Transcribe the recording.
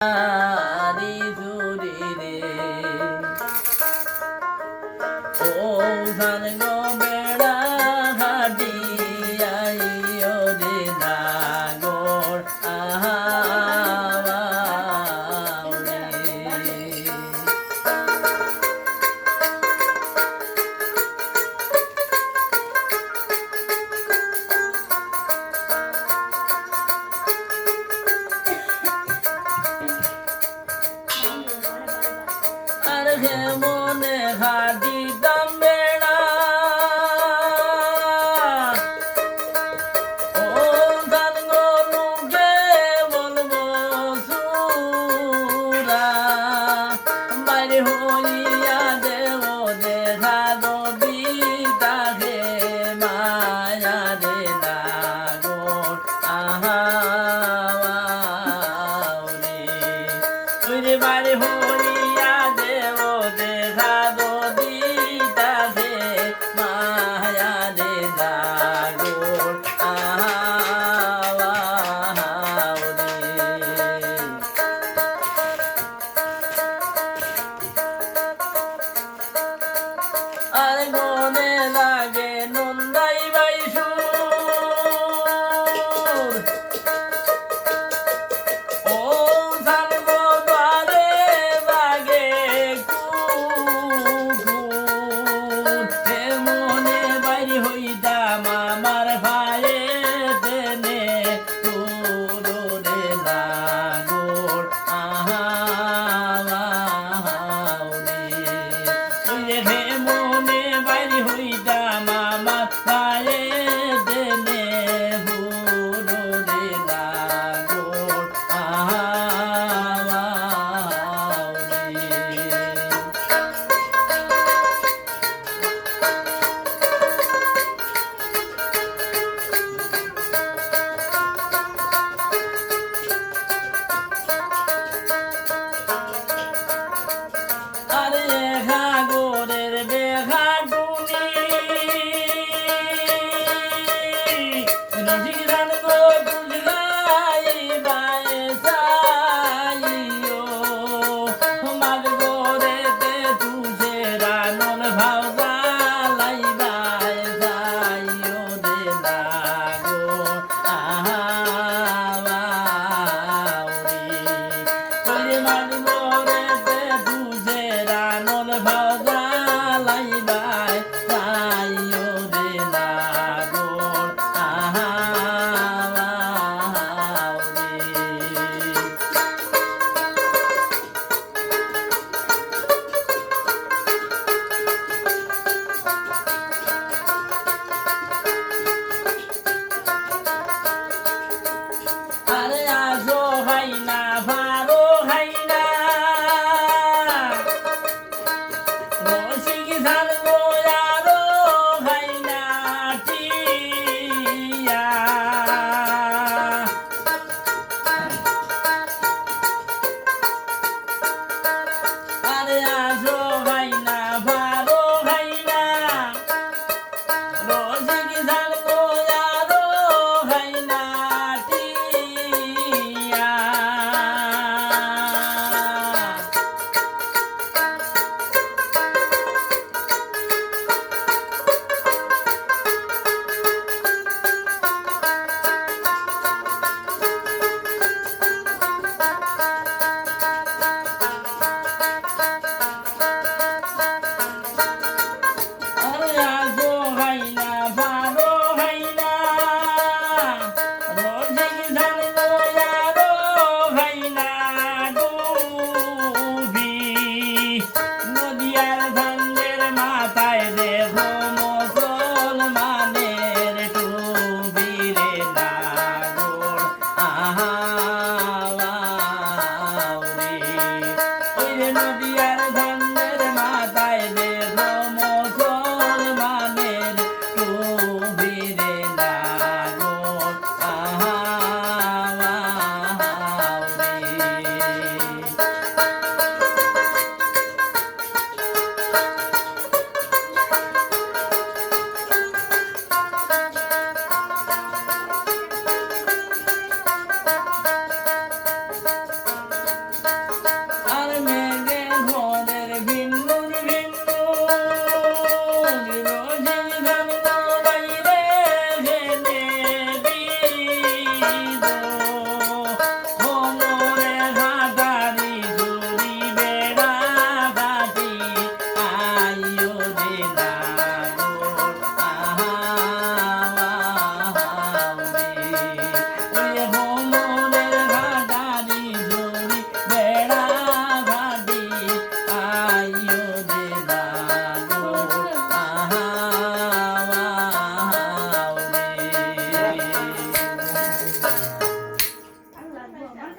আরি জুরি রে ও ধান গো বেড়া হাডি আইও রে নাগর আহাওরে আর হে মনে হাডি দাম বেড়া ও ধান গরুকে বলবো সুরা বাইরে হইয়া দেব দেখা দবি তাহে মায়া রে নাগর আহাওরে ওরে বাইরে হইয়া দেব দেখা দবি তাহে মায়া রে নাগর আহাওরে আর মনে লাগে নন্দাই বাইসুর ও ধান গো দ্বারে লাগে কুকুর হে মনে বাইর হইতাম আমার ভাইয়ে দেনে তুরুরে নাগর আহাওরে ওই রে হে মনে বাইর হইতাম আমার ভাইয়ে দেনে হুরুরে নাগর আহাওরে আরে ঘাগরের বেঘাটুনি রসিরান গো তুলগাই বায়ে সাইও মাগ গোরেতে তুসে রানন ভাওজা লাই বায়ে সাইও দে নাগর আহাওরে ওরে মাগ